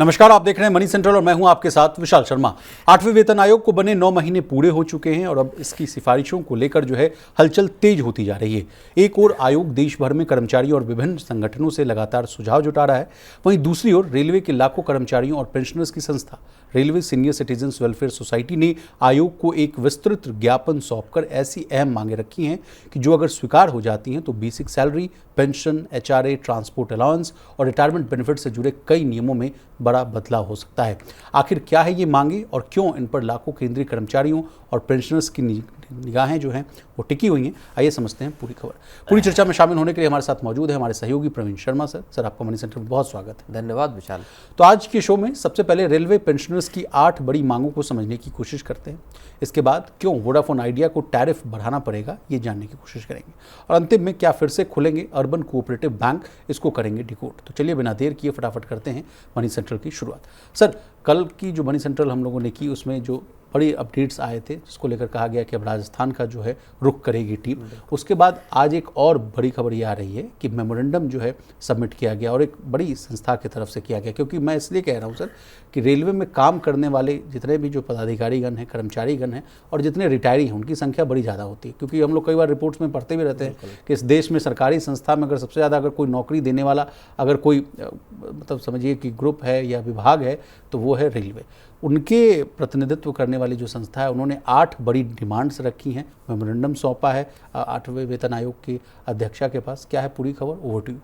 नमस्कार, आप देख रहे हैं मनी सेंट्रल और मैं हूं आपके साथ विशाल शर्मा। 8वें वेतन आयोग को बने 9 महीने पूरे हो चुके हैं और अब इसकी सिफारिशों को लेकर जो है हलचल तेज होती जा रही है। एक ओर आयोग देश भर में कर्मचारियों और विभिन्न संगठनों से लगातार सुझाव जुटा रहा है, वहीं दूसरी ओर रेलवे के लाखों कर्मचारियों और पेंशनर्स की संस्था railway senior citizens welfare society ने आयोग को एक विस्तृत ज्ञापन सौंपकर ऐसी अहम मांगें रखी हैं कि जो अगर स्वीकार हो जाती हैं तो basic salary, pension, HRA, transport allowance और रिटायरमेंट बेनिफिट से जुड़े कई नियमों में बड़ा बदलाव हो सकता है। आखिर क्या है ये मांगे और क्यों इन पर लाखों केंद्रीय कर्मचारियों और पेंशनर्स की निगाहें जो हैं वो टिकी हुई हैं, आइए समझते हैं पूरी खबर। पूरी चर्चा में शामिल होने के लिए हमारे साथ मौजूद है हमारे सहयोगी प्रवीण शर्मा सर। सर, आपका मनी सेंटर में बहुत स्वागत है। धन्यवाद विशाल। तो आज के शो में सबसे पहले रेलवे पेंशनर्स की 8 बड़ी मांगों को समझने की कोशिश करते हैं। इसके बाद क्यों वोडाफोन आइडिया को टैरिफ बढ़ाना पड़ेगा ये जानने की कोशिश करेंगे और अंतिम में क्या फिर से खुलेंगे अर्बन कोऑपरेटिव बैंक, इसको करेंगे डिकोड। तो चलिए बिना देर किए फटाफट करते हैं मनी सेंट्रल की शुरुआत। सर, कल की जो मनी सेंट्रल हम लोगों ने की उसमें जो बड़ी अपडेट्स आए थे जिसको लेकर कहा गया कि अब राजस्थान का जो है रुख करेगी टीम। उसके बाद आज एक और बड़ी खबर ये आ रही है कि मेमोरेंडम जो है सबमिट किया गया और एक बड़ी संस्था की तरफ से किया गया, क्योंकि मैं इसलिए कह रहा हूँ सर कि रेलवे में काम करने वाले जितने भी जो पदाधिकारीगण हैं, कर्मचारीगण हैं और जितने रिटायरी हैं उनकी संख्या बड़ी ज़्यादा होती है। क्योंकि हम लोग कई बार रिपोर्ट्स में पढ़ते भी रहते हैं कि इस देश में सरकारी संस्था में अगर सबसे ज़्यादा अगर कोई नौकरी देने वाला अगर कोई मतलब समझिए कि ग्रुप है या विभाग है तो वो है रेलवे। उनके प्रतिनिधित्व करने वाली जो संस्था है उन्होंने 8 बड़ी डिमांड्स रखी हैं, मेमोरेंडम सौंपा है 8वें वेतन आयोग की अध्यक्षा के पास। क्या है पूरी खबर, ओवर टू यू।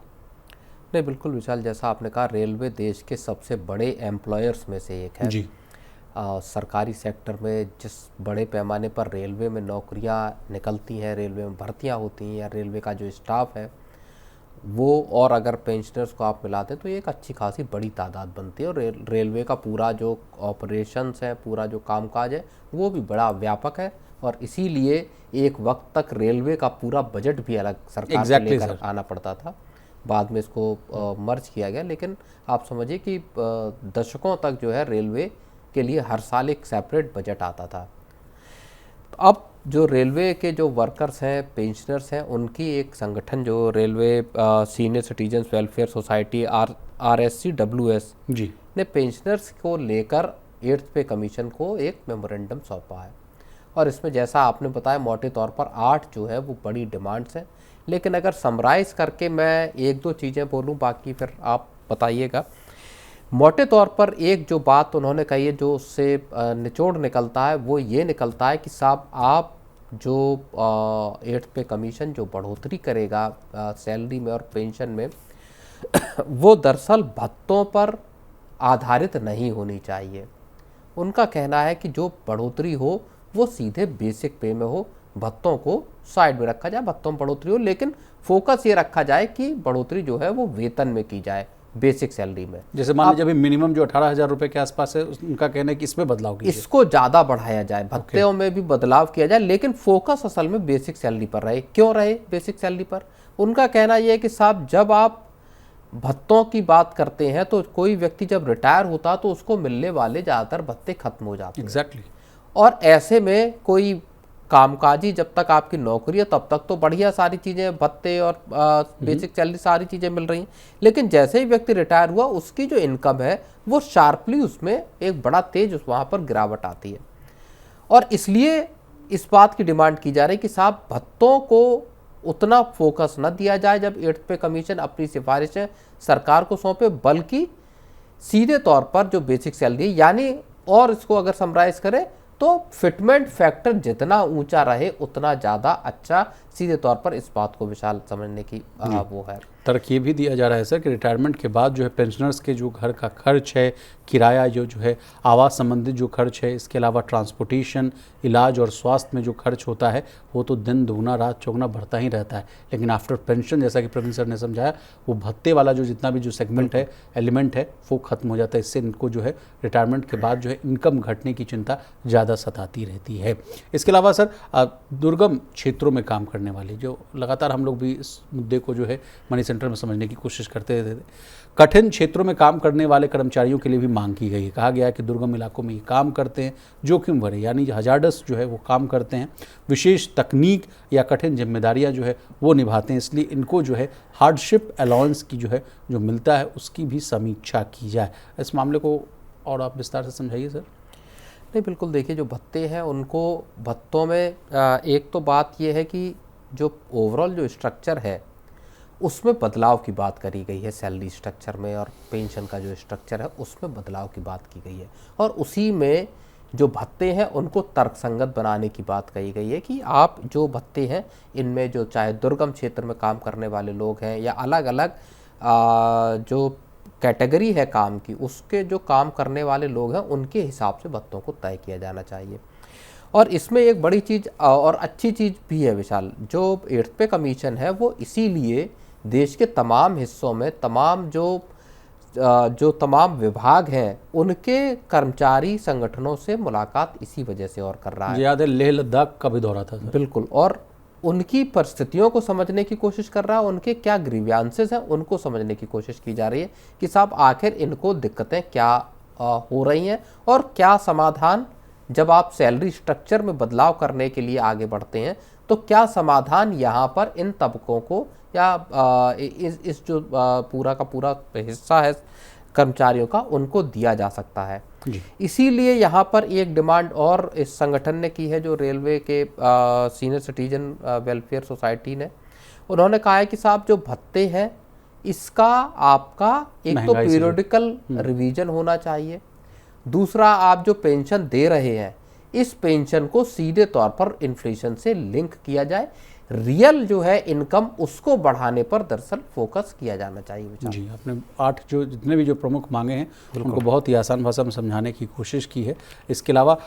नहीं, बिल्कुल विशाल, जैसा आपने कहा रेलवे देश के सबसे बड़े एम्प्लॉयर्स में से एक है जी। सरकारी सेक्टर में जिस बड़े पैमाने पर रेलवे में नौकरियां निकलती हैं, रेलवे में भर्तियां होती हैं या रेलवे का जो स्टाफ है वो, और अगर पेंशनर्स को आप मिलाते हैं तो एक अच्छी खासी बड़ी तादाद बनती है। और रेलवे का पूरा जो ऑपरेशंस है, पूरा जो कामकाज है वो भी बड़ा व्यापक है और इसीलिए एक वक्त तक रेलवे का पूरा बजट भी अलग सरकार से लेकर आना पड़ता था। बाद में इसको मर्ज किया गया, लेकिन आप समझिए कि दशकों तक जो है रेलवे के लिए हर साल एक सेपरेट बजट आता था। तो अब जो रेलवे के जो वर्कर्स हैं, पेंशनर्स हैं, उनकी एक संगठन जो railway senior citizens welfare society RSCWS जी ने पेंशनर्स को लेकर 8th पे कमीशन को एक मेमोरेंडम सौंपा है। और इसमें जैसा आपने बताया मोटे तौर पर 8 जो है वो बड़ी डिमांड्स हैं, लेकिन अगर समराइज़ करके मैं 1-2 चीज़ें बोलूँ, बाकी फिर आप बताइएगा। मोटे तौर पर एक जो बात उन्होंने कही है जो उससे निचोड़ निकलता है वो ये निकलता है कि साहब आप जो 8th पे कमीशन जो बढ़ोतरी करेगा सैलरी में और पेंशन में वो दरअसल भत्तों पर आधारित नहीं होनी चाहिए। उनका कहना है कि जो बढ़ोतरी हो वो सीधे बेसिक पे में हो, भत्तों को साइड में रखा जाए, भत्तों में बढ़ोतरी हो, लेकिन फोकस ये रखा जाए कि बढ़ोतरी जो है वो वेतन में की जाए, बेसिक सैलरी में। जैसे मान लीजिए अभी मिनिमम जो 18,000 रुपए के आसपास है उनका कहना है कि इसमें बदलाव कीजिए, इसको ज़्यादा बढ़ाया जाए, भत्तों में भी बदलाव किया जाए, लेकिन फोकस असल में बेसिक सैलरी पर रहे। क्यों रहे बेसिक सैलरी पर? उनका कहना यह है कि साहब जब आप भत्तों की बात करते हैं तो कोई व्यक्ति जब रिटायर होता तो उसको मिलने वाले ज़्यादातर भत्ते खत्म हो जाते हैं। एग्जैक्टली। और ऐसे में कोई कामकाजी जब तक आपकी नौकरी है तब तक तो बढ़िया सारी चीज़ें, भत्ते और बेसिक सैलरी सारी चीज़ें मिल रही हैं, लेकिन जैसे ही व्यक्ति रिटायर हुआ उसकी जो इनकम है वो शार्पली उसमें एक बड़ा तेज वहाँ पर गिरावट आती है। और इसलिए इस बात की डिमांड की जा रही है कि साहब भत्तों को उतना फोकस न दिया जाए जब 8th पे कमीशन अपनी सिफारिशें सरकार को सौंपे, बल्कि सीधे तौर पर जो बेसिक सैलरी यानी, और इसको अगर समराइज करें तो फिटमेंट फैक्टर जितना ऊंचा रहे उतना ज़्यादा अच्छा। सीधे तौर पर इस बात को विशाल समझने की वो है। तर्क ये भी दिया जा रहा है सर कि रिटायरमेंट के बाद जो है पेंशनर्स के जो घर का खर्च है, किराया जो है, आवास संबंधित जो खर्च है, इसके अलावा ट्रांसपोर्टेशन, इलाज और स्वास्थ्य में जो खर्च होता है वो तो दिन दुगना रात चौगुना बढ़ता ही रहता है। लेकिन आफ्टर पेंशन, जैसा कि प्रवीण सर ने समझाया, वो भत्ते वाला जो जितना भी जो सेगमेंट है, एलिमेंट है, वो खत्म हो जाता है। इससे इनको जो है रिटायरमेंट के बाद जो है इनकम घटने की चिंता ज़्यादा सताती रहती है। इसके अलावा सर दुर्गम क्षेत्रों में काम करने करने वाली, जो लगातार हम लोग भी इस मुद्दे को जो है मनी सेंटर में समझने की कोशिश करते थे। कठिन क्षेत्रों में काम करने वाले कर्मचारियों के लिए भी मांग की गई है। कहा गया है कि दुर्गम इलाकों में ये काम करते हैं, जोखिम भरे यानी हजार्डस जो है वो काम करते हैं, विशेष तकनीक या कठिन जिम्मेदारियां जो है वो निभाते हैं, इसलिए इनको जो है हार्डशिप अलाउंस की जो है जो मिलता है उसकी भी समीक्षा की जाए। इस मामले को और आप विस्तार से समझाइए सर। नहीं, बिल्कुल देखिए, जो भत्ते हैं उनको भत्तों में एक तो बात ये है कि जो ओवरऑल जो स्ट्रक्चर है उसमें बदलाव की बात करी गई है, सैलरी स्ट्रक्चर में और पेंशन का जो स्ट्रक्चर है उसमें बदलाव की बात की गई है, और उसी में जो भत्ते हैं उनको तर्कसंगत बनाने की बात कही गई है कि आप जो भत्ते हैं इनमें जो चाहे दुर्गम क्षेत्र में काम करने वाले लोग हैं या अलग अलग जो कैटेगरी है काम की, उसके जो काम करने वाले लोग हैं उनके हिसाब से भत्तों को तय किया जाना चाहिए। और इसमें एक बड़ी चीज़ और अच्छी चीज़ भी है विशाल, जो 8th पे कमीशन है वो इसीलिए देश के तमाम हिस्सों में तमाम जो तमाम विभाग हैं उनके कर्मचारी संगठनों से मुलाकात इसी वजह से और कर रहा है। याद है लेह लद्दाख का भी दौरा था सर। बिल्कुल, और उनकी परिस्थितियों को समझने की कोशिश कर रहा है, उनके क्या ग्रीवियांसेस हैं उनको समझने की कोशिश की जा रही है कि साहब आखिर इनको दिक्कतें क्या हो रही हैं और क्या समाधान, जब आप सैलरी स्ट्रक्चर में बदलाव करने के लिए आगे बढ़ते हैं तो क्या समाधान यहाँ पर इन तबकों को या इस जो पूरा का पूरा हिस्सा है कर्मचारियों का उनको दिया जा सकता है। इसीलिए यहाँ पर एक डिमांड और इस संगठन ने की है, जो रेलवे के सीनियर सिटीजन वेलफेयर सोसाइटी ने, उन्होंने कहा है कि साहब जो भत्ते हैं इसका आपका एक तो पीरियोडिकल रिवीजन होना चाहिए, दूसरा आप जो पेंशन दे रहे हैं इस पेंशन को सीधे तौर पर इन्फ्लेशन से लिंक किया जाए, रियल जो है इनकम उसको बढ़ाने पर दरअसल फोकस किया जाना चाहिए। जी, आपने 8 जो जितने भी जो प्रमुख मांगे हैं उनको बहुत ही आसान भाषा में समझाने की कोशिश की है। इसके अलावा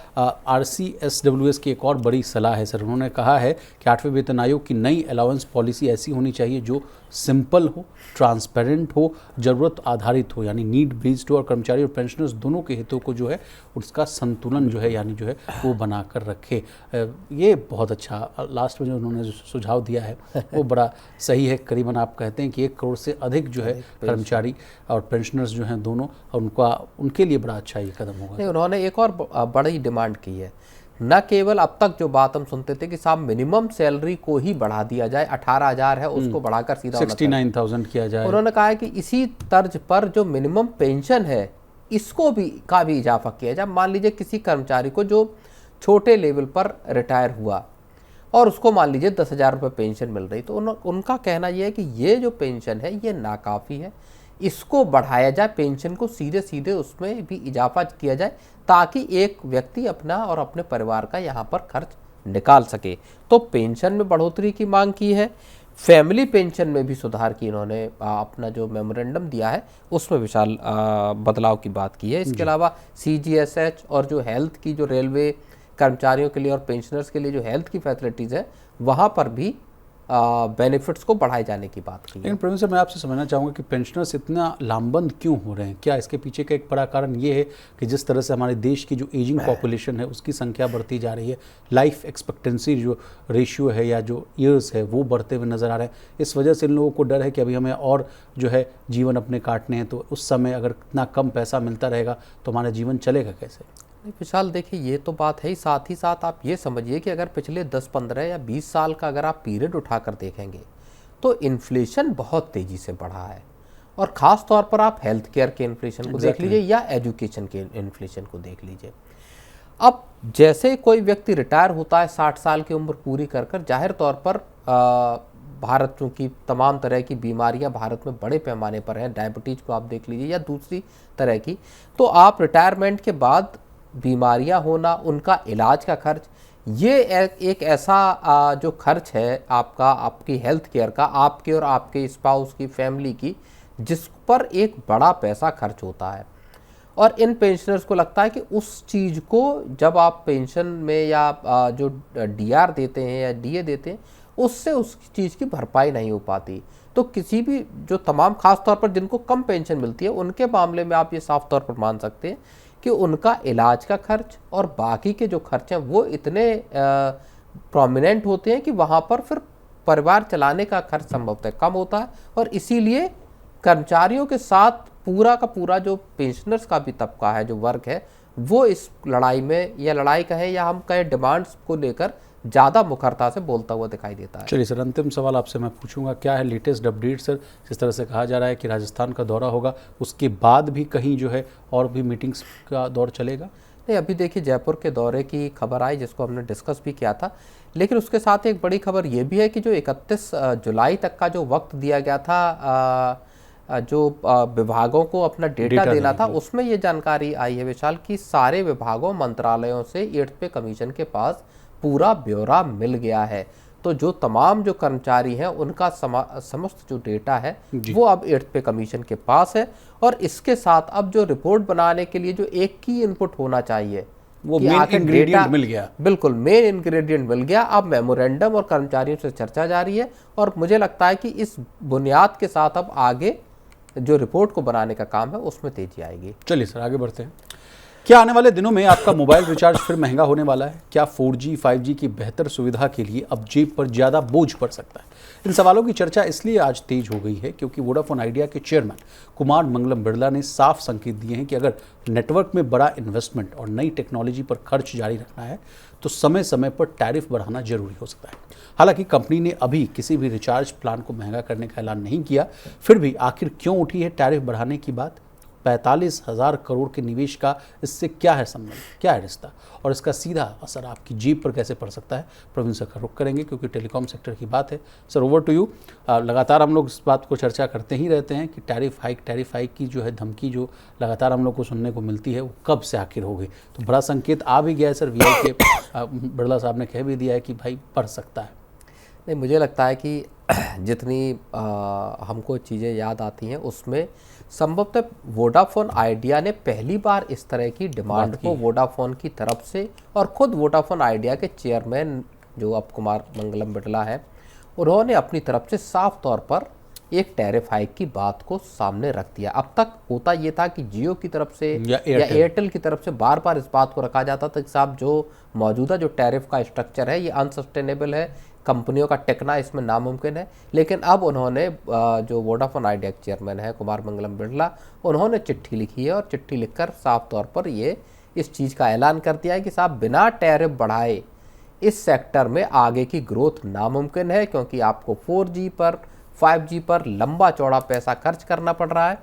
RCSWS की एक और बड़ी सलाह है सर। उन्होंने कहा है कि 8वें वेतन आयोग की नई अलाउंस पॉलिसी ऐसी होनी चाहिए जो सिंपल हो, ट्रांसपेरेंट हो, ज़रूरत आधारित हो, यानी नीड बेस्ड हो, और कर्मचारी और पेंशनर्स दोनों के हितों को जो है उसका संतुलन जो है यानी जो है वो बना कर रखे। ये बहुत अच्छा लास्ट में जो उन्होंने जो सुझाव दिया है वो बड़ा सही है। करीबन आप कहते हैं कि 1 करोड़ से अधिक जो है कर्मचारी और पेंशनर्स जो हैं दोनों, उनके लिए बड़ा अच्छा ये कदम होगा। उन्होंने एक और बड़ी डिमांड की है, न केवल अब तक जो बात हम सुनते थे कि साहब मिनिमम सैलरी को ही बढ़ा दिया जाए, 18,000 है उसको बढ़ाकर सीधा 69,000 किया जाए। उन्होंने कहा है कि इसी तर्ज पर जो मिनिमम पेंशन है इसको भी इजाफा किया जाए। मान लीजिए किसी कर्मचारी को जो छोटे लेवल पर रिटायर हुआ और उसको मान लीजिए 10,000 रुपये पेंशन मिल रही, तो उनका कहना यह है कि ये जो पेंशन है ये नाकाफ़ी है, इसको बढ़ाया जाए, पेंशन को सीधे सीधे उसमें भी इजाफा किया जाए ताकि एक व्यक्ति अपना और अपने परिवार का यहाँ पर खर्च निकाल सके। तो पेंशन में बढ़ोतरी की मांग की है, फैमिली पेंशन में भी सुधार की इन्होंने अपना जो मेमोरेंडम दिया है उसमें विशाल बदलाव की बात की है। इसके अलावा CGSH और जो हेल्थ की जो रेलवे कर्मचारियों के लिए और पेंशनर्स के लिए जो हेल्थ की फैसिलिटीज़ है वहाँ पर भी बेनिफिट्स को बढ़ाए जाने की बात की। लेकिन प्रवीण सर, मैं आपसे समझना चाहूँगा कि पेंशनर्स इतना लामबंद क्यों हो रहे हैं? क्या इसके पीछे का एक बड़ा कारण ये है कि जिस तरह से हमारे देश की जो एजिंग पॉपुलेशन है उसकी संख्या बढ़ती जा रही है, लाइफ एक्सपेक्टेंसी जो रेशियो है या जो ईयर्स है वो बढ़ते हुए नज़र आ रहे हैं, इस वजह से इन लोगों को डर है कि अभी हमें और जो है जीवन अपने काटने हैं, तो उस समय अगर इतना कम पैसा मिलता रहेगा तो हमारा जीवन चलेगा कैसे? नहीं विशाल, देखिए ये तो बात है ही, साथ ही साथ आप ये समझिए कि अगर पिछले 10, 15 या 20 साल का अगर आप पीरियड उठाकर देखेंगे तो इन्फ्लेशन बहुत तेज़ी से बढ़ा है, और ख़ास तौर पर आप हेल्थ केयर के इन्फ्लेशन को देख लीजिए या एजुकेशन के इन्फ्लेशन को देख लीजिए। अब जैसे कोई व्यक्ति रिटायर होता है 60 साल की उम्र पूरी कर कर, जाहिर तौर पर भारत चूँकि तमाम तरह की बीमारियां भारत में बड़े पैमाने पर हैं, डायबिटीज़ को आप देख लीजिए या दूसरी तरह की, तो आप रिटायरमेंट के बाद बीमारियां होना, उनका इलाज का खर्च, ये एक ऐसा जो खर्च है आपका, आपकी हेल्थ केयर का, आपके और आपके स्पाउस की, फैमिली की, जिस पर एक बड़ा पैसा खर्च होता है। और इन पेंशनर्स को लगता है कि उस चीज़ को जब आप पेंशन में या जो DR देते हैं या DA देते हैं उससे उस चीज़ की भरपाई नहीं हो पाती। तो किसी भी जो तमाम खास तौर पर जिनको कम पेंशन मिलती है उनके मामले में आप ये साफ तौर पर मान सकते हैं कि उनका इलाज का खर्च और बाकी के जो खर्च हैं वो इतने प्रोमिनेंट होते हैं कि वहाँ पर फिर परिवार चलाने का खर्च संभवतः कम होता है, और इसीलिए कर्मचारियों के साथ पूरा का पूरा जो पेंशनर्स का भी तबका है, जो वर्ग है, वो इस लड़ाई में, या लड़ाई कहें या हम कहें डिमांड्स को लेकर ज़्यादा मुखरता से बोलता हुआ दिखाई देता है। चलिए सर, अंतिम सवाल आपसे मैं पूछूंगा, क्या है लेटेस्ट अपडेट सर? जिस तरह से कहा जा रहा है कि राजस्थान का दौरा होगा, उसके बाद भी कहीं जो है और भी मीटिंग्स का दौर चलेगा? नहीं, अभी देखिए जयपुर के दौरे की खबर आई जिसको हमने डिस्कस भी किया था, लेकिन उसके साथ एक बड़ी खबर ये भी है कि जो 31 जुलाई तक का जो वक्त दिया गया था जो विभागों को अपना डेटा देना था, उसमें ये जानकारी आई है विशाल कि सारे विभागों मंत्रालयों से 8th पे कमीशन के पास पूरा ब्यौरा मिल गया है। तो जो तमाम जो कर्मचारी हैं उनका समस्त जो डेटा है वो अब 8th पे कमीशन के पास है, और इसके साथ अब जो रिपोर्ट बनाने के लिए जो एक की इनपुट होना चाहिए, वो मेन इंग्रेडिएंट मिल गया। बिल्कुल, मेन इंग्रेडिएंट मिल गया। अब मेमोरेंडम और कर्मचारियों से चर्चा जारी है, और मुझे लगता है कि इस बुनियाद के साथ अब आगे जो रिपोर्ट को बनाने का काम है उसमें तेजी आएगी। चलिए सर, आगे बढ़ते हैं। क्या आने वाले दिनों में आपका मोबाइल रिचार्ज फिर महंगा होने वाला है? क्या 4G 5G की बेहतर सुविधा के लिए अब जेब पर ज़्यादा बोझ पड़ सकता है? इन सवालों की चर्चा इसलिए आज तेज हो गई है क्योंकि वोडाफोन आइडिया के चेयरमैन कुमार मंगलम बिरला ने साफ संकेत दिए हैं कि अगर नेटवर्क में बड़ा इन्वेस्टमेंट और नई टेक्नोलॉजी पर खर्च जारी रखना है तो समय समय पर टैरिफ बढ़ाना जरूरी हो सकता है। हालांकि कंपनी ने अभी किसी भी रिचार्ज प्लान को महंगा करने का ऐलान नहीं किया, फिर भी आखिर क्यों उठी है टैरिफ बढ़ाने की बात? 45,000 करोड़ के निवेश का इससे क्या है संबंध, क्या है रिश्ता, और इसका सीधा असर आपकी जेब पर कैसे पड़ सकता है? प्रवीण सर का रुख करेंगे क्योंकि टेलीकॉम सेक्टर की बात है। Sir, over to you. लगातार हम लोग इस बात को चर्चा करते ही रहते हैं कि टैरिफ हाइक की जो है धमकी जो लगातार हम लोग को सुनने को मिलती है वो कब से आखिर हो गई? तो बड़ा संकेत आ भी गया है सर, VI के बिरला साहब ने कह भी दिया है कि भाई बढ़ सकता है। नहीं, मुझे लगता है कि जितनी हमको चीज़ें याद आती हैं उसमें संभवतः वोडाफोन आइडिया ने पहली बार इस तरह की डिमांड को वोडाफोन की तरफ से, और खुद वोडाफोन आइडिया के चेयरमैन जो अब कुमार मंगलम बिरला है, उन्होंने अपनी तरफ से साफ तौर पर एक टैरिफ हाइक की बात को सामने रख दिया। अब तक होता ये था कि जियो की तरफ से या एयरटेल की तरफ से बार बार इस बात को रखा जाता था कि साहब जो मौजूदा जो टैरिफ का स्ट्रक्चर है ये अनसस्टेनेबल है, कंपनियों का टिकना इसमें नामुमकिन है। लेकिन अब उन्होंने जो वोडाफोन आइडिया के चेयरमैन है कुमार मंगलम बिरला, उन्होंने चिट्ठी लिखी है और चिट्ठी लिखकर साफ तौर पर ये इस चीज़ का ऐलान कर दिया है कि साहब बिना टैरिफ बढ़ाए इस सेक्टर में आगे की ग्रोथ नामुमकिन है, क्योंकि आपको 4G पर 5G पर लंबा चौड़ा पैसा खर्च करना पड़ रहा है,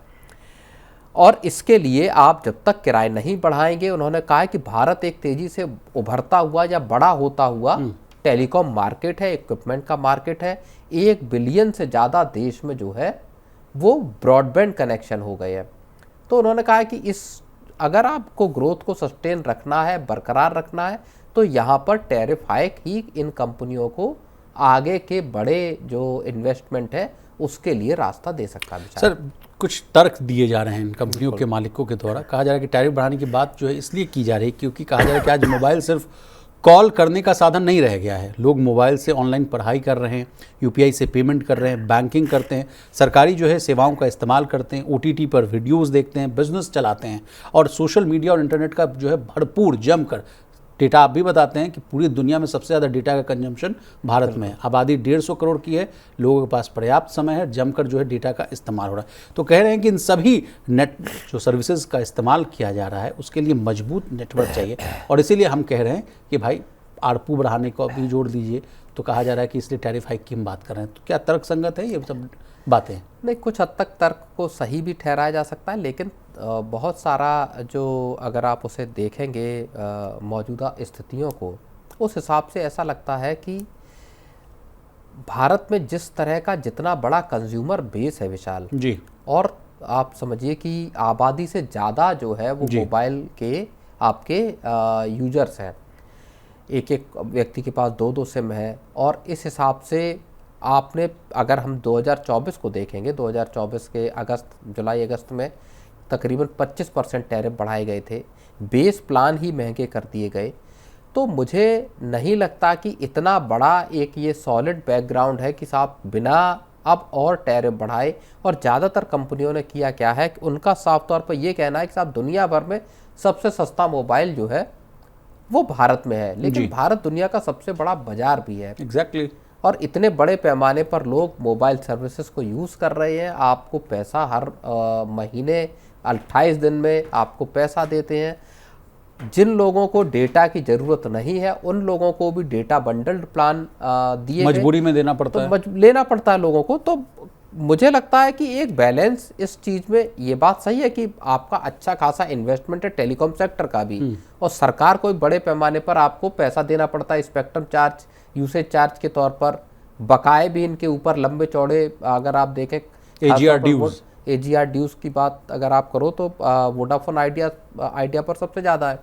और इसके लिए आप जब तक किराए नहीं बढ़ाएंगे, उन्होंने कहा है कि भारत एक तेजी से उभरता हुआ या बड़ा होता हुआ टेलीकॉम मार्केट है, इक्विपमेंट का मार्केट है। 1 बिलियन से ज़्यादा देश में जो है वो ब्रॉडबैंड कनेक्शन हो गए हैं। तो उन्होंने कहा है कि अगर आपको ग्रोथ को सस्टेन रखना है, बरकरार रखना है, तो यहाँ पर टैरिफ हाइक ही इन कंपनियों को आगे के बड़े जो इन्वेस्टमेंट है उसके लिए रास्ता दे सकता है। सर, कुछ तर्क दिए जा रहे हैं इन कंपनियों के मालिकों के द्वारा। कहा जा रहा है कि टैरिफ बढ़ाने की बात जो है इसलिए की जा रही है क्योंकि कहा जा रहा है कि आज मोबाइल सिर्फ कॉल करने का साधन नहीं रह गया है। लोग मोबाइल से ऑनलाइन पढ़ाई कर रहे हैं, UPI से पेमेंट कर रहे हैं, बैंकिंग करते हैं, सरकारी जो है सेवाओं का इस्तेमाल करते हैं, OTT पर वीडियोस देखते हैं, बिजनेस चलाते हैं, और सोशल मीडिया और इंटरनेट का जो है भरपूर जमकर डेटा। आप भी बताते हैं कि पूरी दुनिया में सबसे ज़्यादा डेटा का कंजम्पशन भारत में है। आबादी 150 करोड़ की है, लोगों के पास पर्याप्त समय है, जमकर जो है डेटा का इस्तेमाल हो रहा है। तो कह रहे हैं कि इन सभी नेट जो सर्विसेज का इस्तेमाल किया जा रहा है उसके लिए मजबूत नेटवर्क चाहिए, और इसीलिए हम कह रहे हैं कि भाई ARPU बढ़ाने को भी जोड़ दीजिए। तो कहा जा रहा है कि इसलिए टैरिफ हाइक की हम बात कर रहे हैं। तो क्या तर्क संगत है ये सब बातें? नहीं, कुछ हद तक तर्क को सही भी ठहराया जा सकता है, लेकिन बहुत सारा जो अगर आप उसे देखेंगे मौजूदा स्थितियों को, उस हिसाब से ऐसा लगता है कि भारत में जिस तरह का जितना बड़ा कंज्यूमर बेस है विशाल जी, और आप समझिए कि आबादी से ज़्यादा जो है वो मोबाइल के आपके यूजर्स हैं, एक एक व्यक्ति के पास 2-2 सिम है, और इस हिसाब से आपने अगर हम 2024 को देखेंगे, 2024 के जुलाई अगस्त में तकरीबन 25% टैरिफ बढ़ाए गए थे, बेस प्लान ही महंगे कर दिए गए। तो मुझे नहीं लगता कि इतना बड़ा एक ये सॉलिड बैकग्राउंड है कि साहब बिना अब और टैरिफ बढ़ाए। और ज़्यादातर कंपनियों ने किया क्या है कि उनका साफ तौर पर यह कहना है कि साहब दुनिया भर में सबसे सस्ता मोबाइल जो है वो भारत में है, लेकिन भारत दुनिया का सबसे बड़ा बाजार भी है। एग्जैक्टली। और इतने बड़े पैमाने पर लोग मोबाइल सर्विसेज को यूज़ कर रहे हैं। आपको पैसा हर महीने 28 दिन में आपको पैसा देते हैं। जिन लोगों को डेटा की ज़रूरत नहीं है उन लोगों को भी डेटा बंडल्ड प्लान दिए मजबूरी में देना पड़ता है, लेना पड़ता है लोगों को। तो मुझे लगता है कि एक बैलेंस इस चीज़ में, ये बात सही है कि आपका अच्छा खासा इन्वेस्टमेंट है टेलीकॉम सेक्टर का भी, और सरकार को बड़े पैमाने पर आपको पैसा देना पड़ता है स्पेक्ट्रम चार्ज, यूसेज चार्ज के तौर पर। बकाए भी इनके ऊपर लंबे चौड़े, अगर आप देखें AGR ड्यूज की बात अगर आप करो तो वोडाफोन आइडिया पर सबसे ज़्यादा है।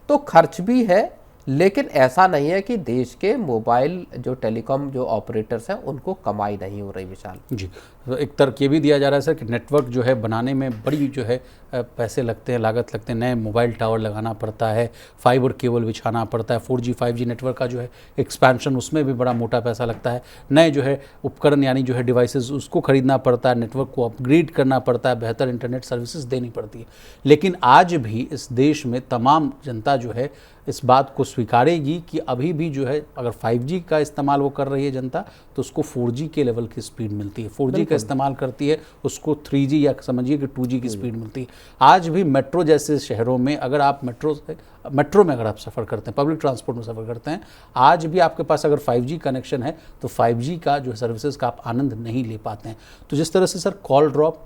तो खर्च भी है, लेकिन ऐसा नहीं है कि देश के मोबाइल जो टेलीकॉम जो ऑपरेटर्स हैं उनको कमाई नहीं हो रही। विशाल जी, तो एक तर्क ये भी दिया जा रहा है सर कि नेटवर्क जो है बनाने में बड़ी जो है पैसे लगते हैं, लागत लगते हैं, नए मोबाइल टावर लगाना पड़ता है, फाइबर केबल बिछाना पड़ता है, 4G 5G नेटवर्क का जो है एक्सपेंशन, उसमें भी बड़ा मोटा पैसा लगता है, नए जो है उपकरण यानी जो है डिवाइसेस उसको खरीदना पड़ता है, नेटवर्क को अपग्रेड करना पड़ता है, बेहतर इंटरनेट सर्विसेज देनी पड़ती है। लेकिन आज भी इस देश में तमाम जनता जो है इस बात को स्वीकारेगी कि अभी भी जो है अगर 5G का इस्तेमाल वो कर रही है जनता तो उसको 4G के लेवल की स्पीड मिलती है, 4G का इस्तेमाल करती है उसको 3G या समझिए कि 2G की स्पीड मिलती है। आज भी मेट्रो जैसे शहरों में अगर आप मेट्रो में अगर आप सफ़र करते हैं, पब्लिक ट्रांसपोर्ट में सफ़र करते हैं, आज भी आपके पास अगर 5G कनेक्शन है तो 5G का जो सर्विसेज का आप आनंद नहीं ले पाते हैं। तो जिस तरह से सर कॉल ड्रॉप,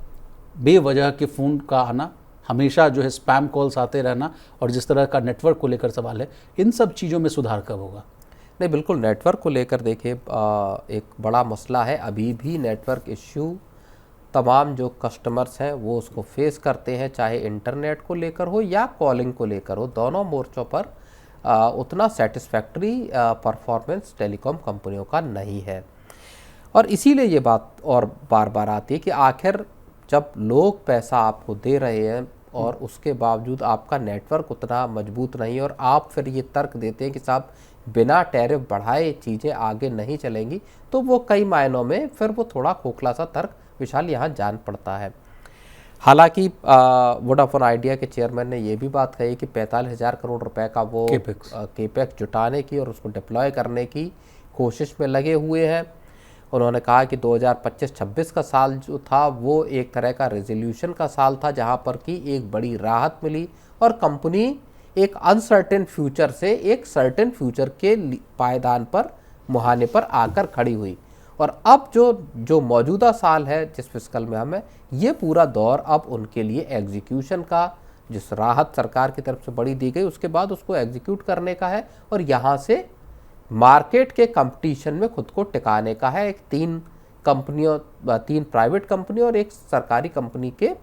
बेवजह के फ़ोन का आना, हमेशा जो है स्पैम कॉल्स आते रहना, और जिस तरह का नेटवर्क को लेकर सवाल है, इन सब चीज़ों में सुधार कब होगा? नहीं, बिल्कुल नेटवर्क को लेकर देखिए एक बड़ा मसला है। अभी भी नेटवर्क इश्यू तमाम जो कस्टमर्स हैं वो उसको फेस करते हैं, चाहे इंटरनेट को लेकर हो या कॉलिंग को लेकर हो। दोनों मोर्चों पर उतना सेटिस्फैक्ट्री परफॉर्मेंस टेलीकॉम कंपनियों का नहीं है। और इसीलिए ये बात और बार बार आती है कि आखिर जब लोग पैसा आपको दे रहे हैं और उसके बावजूद आपका नेटवर्क उतना मजबूत नहीं है और आप फिर ये तर्क देते हैं कि साहब बिना टैरिफ बढ़ाए चीज़ें आगे नहीं चलेंगी, तो वो कई मायनों में फिर वो थोड़ा खोखला सा तर्क विशाल यहाँ जान पड़ता है। हालांकि वोडाफोन आइडिया के चेयरमैन ने ये भी बात कही कि 45,000 करोड़ रुपए का वो केपेक्स जुटाने की और उसको डिप्लॉय करने की कोशिश में लगे हुए हैं। उन्होंने कहा कि 2025-26 का साल जो था वो एक तरह का रेजोल्यूशन का साल था, जहां पर कि एक बड़ी राहत मिली और कंपनी एक अनसर्टेन फ्यूचर से एक सर्टेन फ्यूचर के पायदान पर, मुहाने पर आकर खड़ी हुई। और अब जो मौजूदा साल है जिस फिस्कल में हमें, ये पूरा दौर अब उनके लिए एग्जीक्यूशन का, जिस राहत सरकार की तरफ से बड़ी दी गई उसके बाद उसको एग्जीक्यूट करने का है और यहाँ से मार्केट के कंपटीशन में खुद को टिकाने का है। एक 3 प्राइवेट कंपनी और एक सरकारी कंपनी के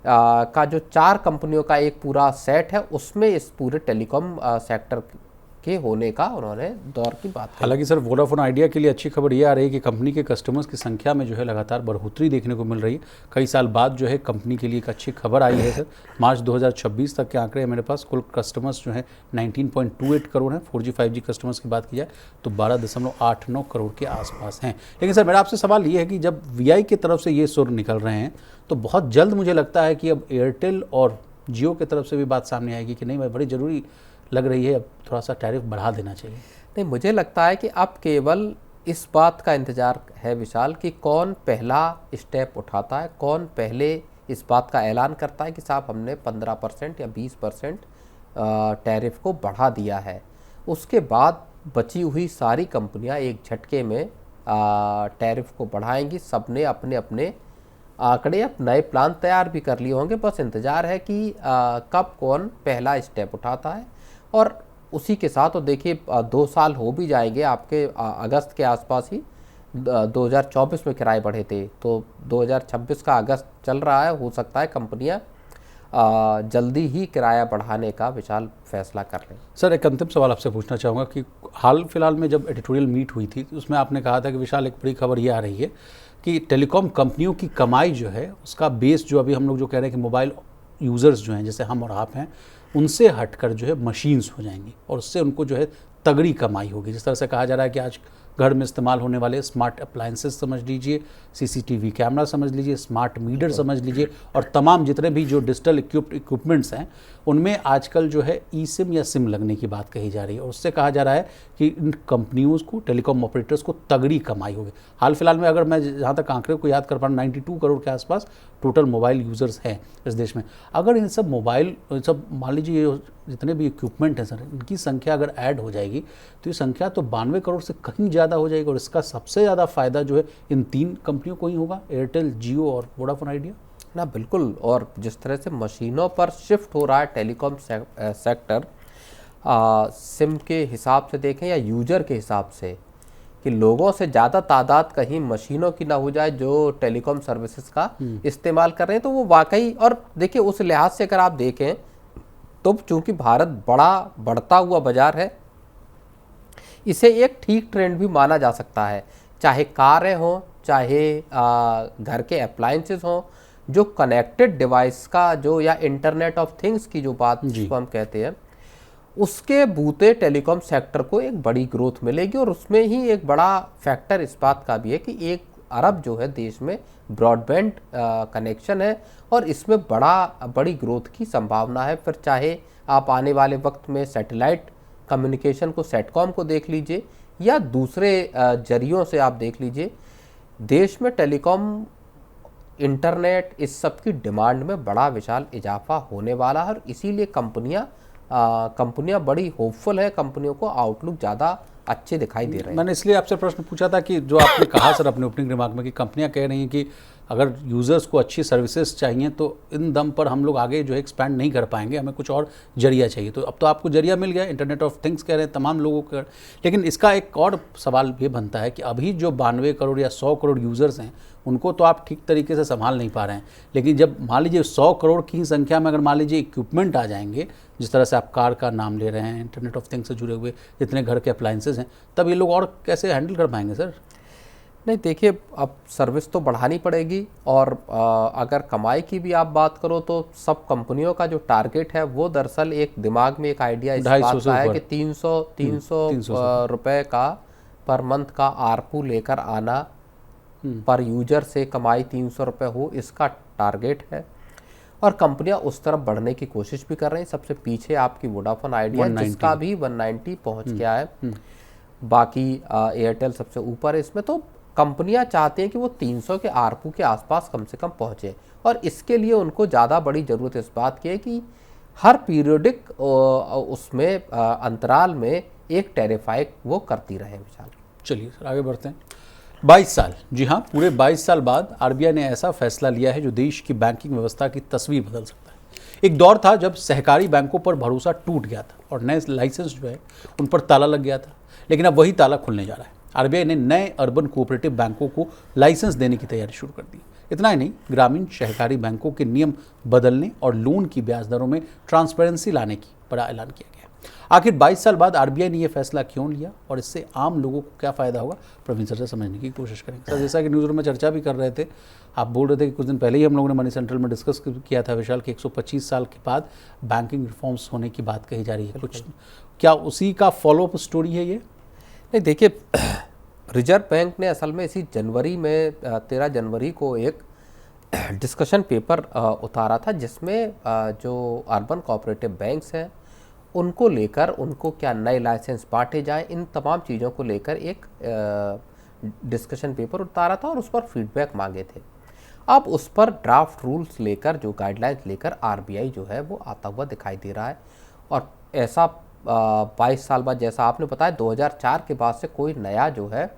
का जो 4 कंपनियों का एक पूरा सेट है, उसमें इस पूरे टेलीकॉम सेक्टर के होने का उन्होंने दौर की बात की। हालांकि सर वोडाफोन आइडिया के लिए अच्छी खबर ये आ रही है कि कंपनी के कस्टमर्स की संख्या में जो है लगातार बढ़ोतरी देखने को मिल रही है। कई साल बाद जो है कंपनी के लिए एक अच्छी खबर आई है सर। मार्च 2026 तक के आंकड़े मेरे पास, कुल कस्टमर्स जो है 19.28 करोड़ हैं। 4G 5G कस्टमर्स की बात की जाए तो 12.89 करोड़ के आसपास हैं। लेकिन सर मेरा आपसे सवाल ये है कि जब VI की तरफ से ये सुर निकल रहे हैं तो बहुत जल्द मुझे लगता है कि अब एयरटेल और जियो की तरफ से भी बात सामने आएगी कि नहीं भाई बड़ी ज़रूरी लग रही है, अब थोड़ा सा टैरिफ बढ़ा देना चाहिए। नहीं, मुझे लगता है कि अब केवल इस बात का इंतज़ार है विशाल कि कौन पहला स्टेप उठाता है, कौन पहले इस बात का ऐलान करता है कि साहब हमने 15% या 20% टैरिफ को बढ़ा दिया है। उसके बाद बची हुई सारी कंपनियां एक झटके में टैरिफ को बढ़ाएंगी। सबने अपने अपने आंकड़े, अब नए प्लान तैयार भी कर लिए होंगे, बस इंतज़ार है कि कब कौन पहला स्टेप उठाता है। और उसी के साथ तो देखिए 2 साल हो भी जाएंगे आपके, अगस्त के आसपास ही 2024 में किराए बढ़े थे, तो 2026 का अगस्त चल रहा है, हो सकता है कंपनियां जल्दी ही किराया बढ़ाने का विशाल फैसला कर लें। सर एक अंतिम सवाल आपसे पूछना चाहूँगा कि हाल फिलहाल में जब एडिटोरियल मीट हुई थी उसमें आपने कहा था कि विशाल एक बड़ी खबर ये आ रही है कि टेलीकॉम कंपनियों की कमाई जो है उसका बेस, जो अभी हम लोग जो कह रहे हैं कि मोबाइल यूज़र्स जो हैं जैसे हम और आप हैं, उनसे हटकर जो है मशीन्स हो जाएंगी और उससे उनको जो है तगड़ी कमाई होगी। जिस तरह से कहा जा रहा है कि आज घर में इस्तेमाल होने वाले स्मार्ट अप्लायंसेस समझ लीजिए, सीसीटीवी कैमरा समझ लीजिए, स्मार्ट मीटर समझ लीजिए, और तमाम जितने भी जो डिजिटल इक्विपमेंट्स हैं उनमें आजकल जो है ई सिम या सिम लगने की बात कही जा रही है। और उससे कहा जा रहा है कि इन कंपनियों को, टेलीकॉम ऑपरेटर्स को तगड़ी कमाई होगी। हाल फिलहाल में अगर मैं जहाँ तक आंकड़े को याद कर पा रहा हूँ, 92 करोड़ के आसपास टोटल मोबाइल यूज़र्स हैं इस देश में। अगर इन सब मोबाइल, सब मान लीजिए जितने भी इक्विपमेंट हैं सर, इनकी संख्या अगर ऐड हो जाएगी तो ये संख्या तो 92 करोड़ से कहीं ज़्यादा हो जाएगी। और इसका सबसे ज़्यादा फायदा जो है इन 3 कंपनियों को ही होगा, एयरटेल, जियो और वोडाफोन आइडिया ना। बिल्कुल, और जिस तरह से मशीनों पर शिफ्ट हो रहा है टेलीकॉम सेक्टर, सिम के हिसाब से देखें या यूजर के हिसाब से, कि लोगों से ज़्यादा तादाद कहीं मशीनों की ना हो जाए जो टेलीकॉम सर्विसेज का इस्तेमाल कर रहे हैं, तो वो वाकई, और देखिए उस लिहाज से अगर आप देखें तो चूंकि भारत बढ़ता हुआ बाजार है, इसे एक ठीक ट्रेंड भी माना जा सकता है। चाहे कारें हों, चाहे घर के अप्लायंसेस हों, जो कनेक्टेड डिवाइस का जो, या इंटरनेट ऑफ थिंग्स की जो बात जिसको हम कहते हैं, उसके बूते टेलीकॉम सेक्टर को एक बड़ी ग्रोथ मिलेगी। और उसमें ही एक बड़ा फैक्टर इस बात का भी है कि 1 अरब जो है देश में ब्रॉडबैंड कनेक्शन है, और इसमें बड़ी ग्रोथ की संभावना है। फिर चाहे आप आने वाले वक्त में सैटेलाइट कम्युनिकेशन को, सेटकॉम को देख लीजिए, या दूसरे जरियों से आप देख लीजिए, देश में टेलीकॉम, इंटरनेट, इस सब की डिमांड में बड़ा विशाल इजाफा होने वाला है। और इसीलिए कंपनियां बड़ी होपफुल है, कंपनियों को आउटलुक ज़्यादा अच्छे दिखाई दे रहे हैं। मैंने इसलिए आपसे प्रश्न पूछा था कि जो आपने कहा सर अपने ओपनिंग रिमार्क में कि कंपनियां कह रही हैं कि अगर यूज़र्स को अच्छी सर्विसेज चाहिए तो इन दम पर हम लोग आगे जो है एक्सपैंड नहीं कर पाएंगे, हमें कुछ और जरिया चाहिए। तो अब तो आपको जरिया मिल गया, इंटरनेट ऑफ थिंग्स कह रहे हैं तमाम लोगों का। लेकिन इसका एक और सवाल ये बनता है कि अभी जो 92 करोड़ या 100 करोड़ यूज़र्स हैं, उनको तो आप ठीक तरीके से संभाल नहीं पा रहे हैं। लेकिन जब मान लीजिए 100 करोड़ की संख्या में अगर मान लीजिए इक्विपमेंट आ जाएंगे, जिस तरह से आप कार का नाम ले रहे हैं, इंटरनेट ऑफ थिंग्स से जुड़े हुए जितने घर के अप्लायंसेज हैं, तब ये लोग और कैसे हैंडल कर पाएंगे सर? नहीं, देखिए अब सर्विस तो बढ़ानी पड़ेगी, और अगर कमाई की भी आप बात करो तो सब कंपनियों का जो टारगेट है वो दरअसल एक दिमाग में एक आइडिया इस बात का है कि 300 रुपए का पर मंथ का आरपू लेकर आना, पर यूजर से कमाई 300 रुपये हो, इसका टारगेट है। और कंपनियां उस तरफ बढ़ने की कोशिश भी कर रही हैं। सबसे पीछे आपकी वोडाफोन आइडिया, जिसका भी 190 पहुंच गया है, बाकी एयरटेल सबसे ऊपर है इसमें। तो कंपनियां चाहती हैं कि वो 300 के आरपू के आसपास कम से कम पहुंचे, और इसके लिए उनको ज़्यादा बड़ी ज़रूरत इस बात की है कि हर पीरियडिक उसमें अंतराल में एक टैरिफाइक वो करती रहे। विशाल, चलिए सर आगे बढ़ते हैं। 22 साल, जी हाँ, पूरे 22 साल बाद आरबीआई ने ऐसा फैसला लिया है जो देश की बैंकिंग व्यवस्था की तस्वीर बदल सकता है। एक दौर था जब सहकारी बैंकों पर भरोसा टूट गया था और नए लाइसेंस जो है उन पर ताला लग गया था, लेकिन अब वही ताला खुलने जा रहा है। आरबीआई ने नए अर्बन कोऑपरेटिव बैंकों को लाइसेंस देने की तैयारी शुरू कर दी। इतना ही नहीं, ग्रामीण सहकारी बैंकों के नियम बदलने और लोन की ब्याज दरों में ट्रांसपेरेंसी लाने की बड़ा ऐलान किया गया। आखिर 22 साल बाद आरबीआई ने यह फैसला क्यों लिया और इससे आम लोगों को क्या फ़ायदा होगा, प्रवीण सर से समझने की कोशिश करेंगे। सर, जैसा कि न्यूज़ रूम में चर्चा भी कर रहे थे, आप बोल रहे थे कि कुछ दिन पहले ही हम लोगों ने मनी सेंट्रल में डिस्कस किया था विशाल कि 125 साल के बाद बैंकिंग रिफॉर्म्स होने की बात कही जा रही है। कुछ क्या उसी का फॉलोअप स्टोरी है ये? नहीं, देखिए रिजर्व बैंक ने असल में इसी जनवरी में 13 जनवरी को एक डिस्कशन पेपर उतारा था, जिसमें जो अर्बन कोऑपरेटिव बैंक्स हैं उनको लेकर, उनको क्या नए लाइसेंस बांटे जाएं, इन तमाम चीज़ों को लेकर एक डिस्कशन पेपर उतारा था और उस पर फीडबैक मांगे थे। अब उस पर ड्राफ्ट रूल्स लेकर, जो गाइडलाइंस लेकर आरबीआई जो है वो आता हुआ दिखाई दे रहा है। और ऐसा 22 साल बाद, जैसा आपने बताया, 2004 के बाद से कोई नया जो है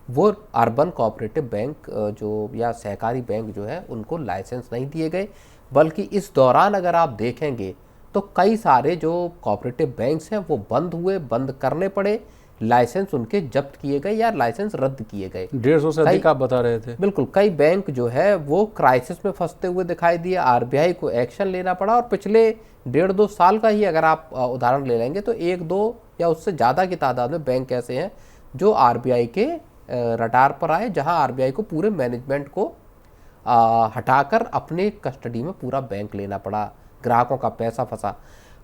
वो अर्बन कोऑपरेटिव बैंक जो या सहकारी बैंक जो है उनको लाइसेंस नहीं दिए गए, बल्कि इस दौरान अगर आप देखेंगे तो कई सारे जो कोऑपरेटिव बैंक्स हैं वो बंद हुए, बंद करने पड़े, लाइसेंस उनके जब्त किए गए या लाइसेंस रद्द किए गए। 150 से अधिक आप बता रहे थे। बिल्कुल, कई बैंक जो है वो क्राइसिस में फंसते हुए दिखाई दिए, आरबीआई को एक्शन लेना पड़ा। और पिछले 1.5-2 साल का ही अगर आप उदाहरण ले लेंगे तो 1-2 या उससे ज़्यादा की तादाद में बैंक ऐसे हैं जो आरबीआई के रडार पर आए, जहां आरबीआई को पूरे मैनेजमेंट को हटाकर अपने कस्टडी में पूरा बैंक लेना पड़ा, ग्राहकों का पैसा फंसा।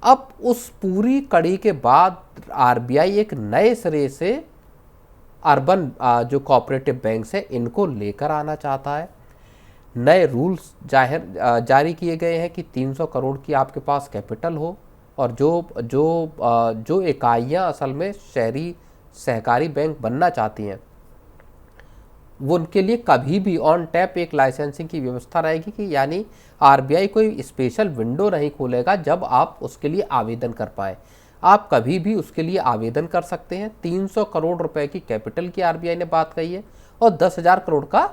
अब उस पूरी कड़ी के बाद आरबीआई एक नए सिरे से अर्बन जो कोऑपरेटिव बैंक्स हैं इनको लेकर आना चाहता है। नए रूल्स जारी किए गए हैं कि 300 करोड़ की आपके पास कैपिटल हो और जो इकाइयाँ असल में शहरी सहकारी बैंक बनना चाहती हैं वो उनके लिए कभी भी ऑन टैप एक लाइसेंसिंग की व्यवस्था रहेगी कि यानी आरबीआई कोई स्पेशल विंडो नहीं खोलेगा जब आप उसके लिए आवेदन कर पाए। आप कभी भी उसके लिए आवेदन कर सकते हैं। 300 करोड़ रुपए की कैपिटल की आरबीआई ने बात कही है और 10,000 करोड़ का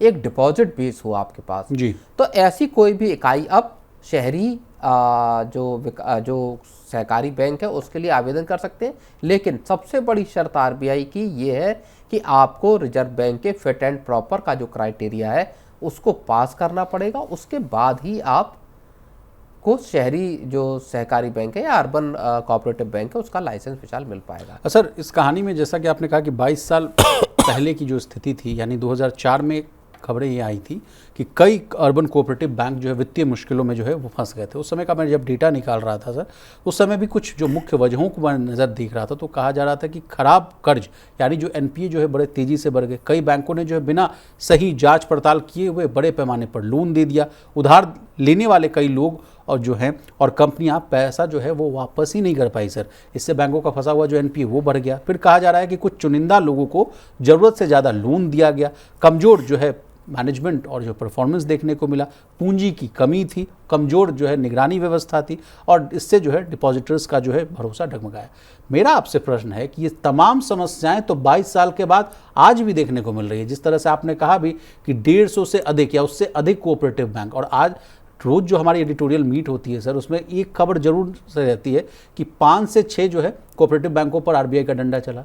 एक डिपॉजिट बेस हो आपके पास जी। तो ऐसी कोई भी इकाई अब शहरी जो सहकारी बैंक है उसके लिए आवेदन कर सकते हैं। लेकिन सबसे बड़ी शर्त आरबीआई की ये है कि आपको रिजर्व बैंक के फिट एंड प्रॉपर का जो क्राइटेरिया है उसको पास करना पड़ेगा। उसके बाद ही आप को शहरी जो सहकारी बैंक है या अर्बन कोऑपरेटिव बैंक है उसका लाइसेंस विशाल मिल पाएगा। सर, इस कहानी में जैसा कि आपने कहा कि 22 साल पहले की जो स्थिति थी, यानी 2004 में खबरें ये आई थी कि कई अर्बन कोऑपरेटिव बैंक जो है वित्तीय मुश्किलों में जो है वो फंस गए थे। उस समय का मैं जब डेटा निकाल रहा था सर, उस समय भी कुछ जो मुख्य वजहों को मैं नज़र देख रहा था तो कहा जा रहा था कि खराब कर्ज यानी जो एनपीए जो है बड़े तेज़ी से बढ़ गए। कई बैंकों ने जो है बिना सही जांच पड़ताल किए हुए बड़े पैमाने पर लोन दे दिया। उधार लेने वाले कई लोग और जो हैं और कंपनियां पैसा जो है वो वापस ही नहीं कर पाई सर। इससे बैंकों का फंसा हुआ जो एनपीए वो बढ़ गया। फिर कहा जा रहा है कि कुछ चुनिंदा लोगों को ज़रूरत से ज़्यादा लोन दिया गया। कमज़ोर जो है मैनेजमेंट और जो परफॉर्मेंस देखने को मिला, पूंजी की कमी थी, कमज़ोर जो है निगरानी व्यवस्था थी और इससे जो है डिपॉजिटर्स का जो है भरोसा डगमगाया। मेरा आपसे प्रश्न है कि ये तमाम समस्याएं तो 22 साल के बाद आज भी देखने को मिल रही है। जिस तरह से आपने कहा भी कि 150 से अधिक या उससे अधिक कोऑपरेटिव बैंक, और आज रोज़ जो हमारी एडिटोरियल मीट होती है सर उसमें एक खबर जरूर से रहती है कि 5 से 6 जो है कोऑपरेटिव बैंकों पर आरबीआई का डंडा चला,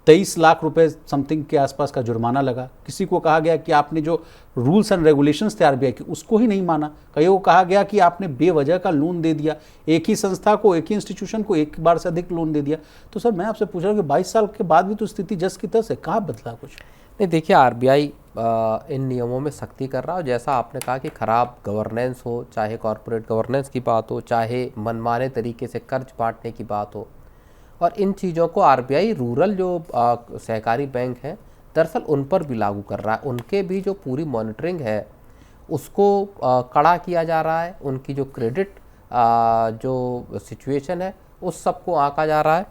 23 लाख रुपए समथिंग के आसपास का जुर्माना लगा। किसी को कहा गया कि आपने जो रूल्स एंड रेगुलेशंस थे आरबीआई के उसको ही नहीं माना। कई को कहा गया कि आपने बेवजह का लोन दे दिया, एक ही संस्था को, एक ही इंस्टीट्यूशन को एक बार से अधिक लोन दे दिया। तो सर मैं आपसे पूछ रहा हूँ कि 22 साल के बाद भी तो स्थिति जस की तस है, कहाँ बदला कुछ? नहीं, देखिए आरबीआई इन नियमों में सख्ती कर रहा है। जैसा आपने कहा कि खराब गवर्नेंस हो, चाहे कॉरपोरेट गवर्नेंस की बात हो, चाहे मनमाने तरीके से कर्ज बांटने की बात हो, और इन चीज़ों को आरबीआई रूरल जो सहकारी बैंक हैं दरअसल उन पर भी लागू कर रहा है। उनके भी जो पूरी मॉनिटरिंग है उसको कड़ा किया जा रहा है। उनकी जो क्रेडिट जो सिचुएशन है उस सबको आंका जा रहा है।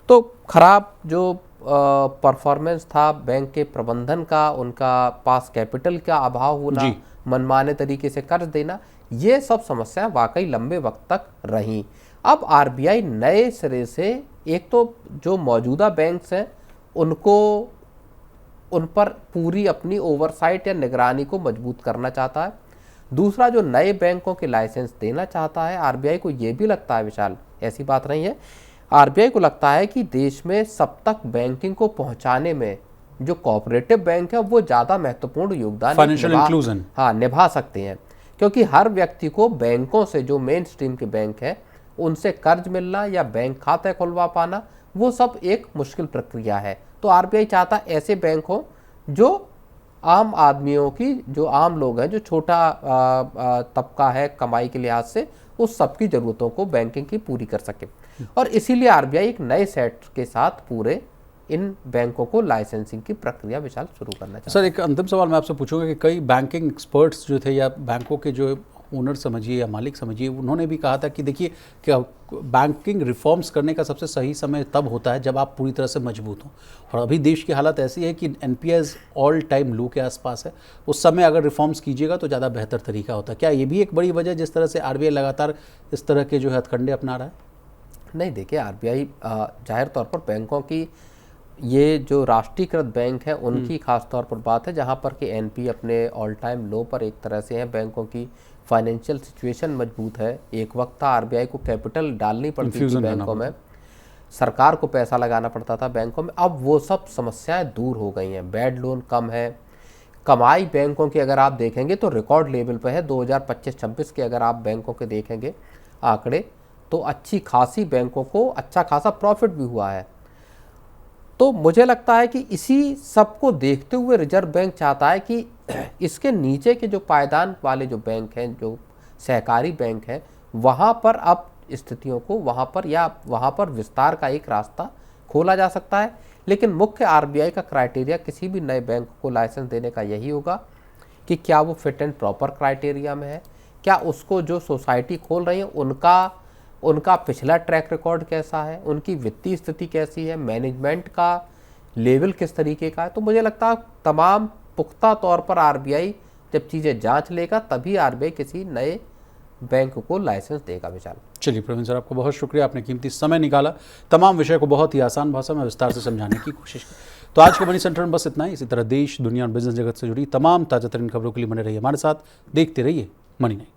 तो खराब जो परफॉर्मेंस था बैंक के प्रबंधन का, उनका पास कैपिटल का अभाव होना, मनमाने तरीके से कर्ज देना, ये सब समस्याएं वाकई लंबे वक्त तक रहीं। अब आरबीआई नए सिरे से एक तो जो मौजूदा बैंक्स हैं उन पर पूरी अपनी ओवरसाइट या निगरानी को मजबूत करना चाहता है। दूसरा, जो नए बैंकों के लाइसेंस देना चाहता है, आरबीआई को ये भी लगता है विशाल, ऐसी बात नहीं है, आरबीआई को लगता है कि देश में सब तक बैंकिंग को पहुंचाने में जो कोऑपरेटिव बैंक है वो ज़्यादा महत्वपूर्ण योगदान निभा सकते हैं। क्योंकि हर व्यक्ति को बैंकों से, जो मेन स्ट्रीम के बैंक है, उनसे कर्ज मिलना या बैंक खाता खुलवा पाना वो सब एक मुश्किल प्रक्रिया है। तो आरबीआई चाहता है ऐसे बैंक हो जो आम आदमियों की, जो आम लोग हैं, जो छोटा तबका है कमाई के लिहाज से, उस सब की ज़रूरतों को बैंकिंग की पूरी कर सके। और इसीलिए आरबीआई एक नए सेट के साथ पूरे इन बैंकों को लाइसेंसिंग की प्रक्रिया विशाल शुरू करना चाहिए। सर, एक अंतिम सवाल मैं आपसे पूछूंगा कि कई बैंकिंग एक्सपर्ट्स जो थे या बैंकों के जो ओनर समझिए या मालिक समझिए, उन्होंने भी कहा था कि देखिए क्या बैंकिंग रिफॉर्म्स करने का सबसे सही समय तब होता है जब आप पूरी तरह से मजबूत हों। और अभी देश की हालत ऐसी है कि एनपीएस ऑल टाइम लो के आसपास है। उस समय अगर रिफॉर्म्स कीजिएगा तो ज़्यादा बेहतर तरीका होता है। क्या ये भी एक बड़ी वजह जिस तरह से आरबीआई लगातार इस तरह के जो है हथकंडे अपना रहा है? नहीं, देखिए आरबीआई जाहिर तौर पर बैंकों की, ये जो राष्ट्रीयकृत बैंक है उनकी खास तौर पर बात है, जहां पर कि एनपी अपने ऑल टाइम लो पर एक तरह से है। बैंकों की फाइनेंशियल सिचुएशन मजबूत है। एक वक्त था आरबीआई को कैपिटल डालनी पड़ती थी बैंकों में, सरकार को पैसा लगाना पड़ता था बैंकों में। अब वो सब समस्याएं दूर हो गई हैं। बैड लोन कम है। कमाई बैंकों की अगर आप देखेंगे तो रिकॉर्ड लेवल पर है। 2025-26 के अगर आप बैंकों के देखेंगे आंकड़े तो अच्छी खासी बैंकों को अच्छा खासा प्रॉफिट भी हुआ है। तो मुझे लगता है कि इसी सब को देखते हुए रिजर्व बैंक चाहता है कि इसके नीचे के जो पायदान वाले जो बैंक हैं, जो सहकारी बैंक हैं, वहाँ पर अब स्थितियों को वहाँ पर विस्तार का एक रास्ता खोला जा सकता है। लेकिन मुख्य आरबीआई का क्राइटेरिया किसी भी नए बैंक को लाइसेंस देने का यही होगा कि क्या वो फिट एंड प्रॉपर क्राइटेरिया में है, क्या उसको जो सोसाइटी खोल रही है उनका पिछला ट्रैक रिकॉर्ड कैसा है, उनकी वित्तीय स्थिति कैसी है, मैनेजमेंट का लेवल किस तरीके का है। तो मुझे लगता है तमाम पुख्ता तौर पर आरबीआई जब चीज़ें जांच लेगा तभी आरबीआई किसी नए बैंक को लाइसेंस देगा विशाल। चलिए प्रवीण सर, आपका बहुत शुक्रिया, आपने कीमती समय निकाला, तमाम विषय को बहुत ही आसान भाषा में विस्तार से समझाने की कोशिश की। तो आज के मनी सेंटर में बस इतना ही। इसी तरह देश, दुनिया और बिजनेस जगत से जुड़ी तमाम ताज़ा तरीन खबरों के लिए बने रहिए हमारे साथ, देखते रहिए मनी नाइट।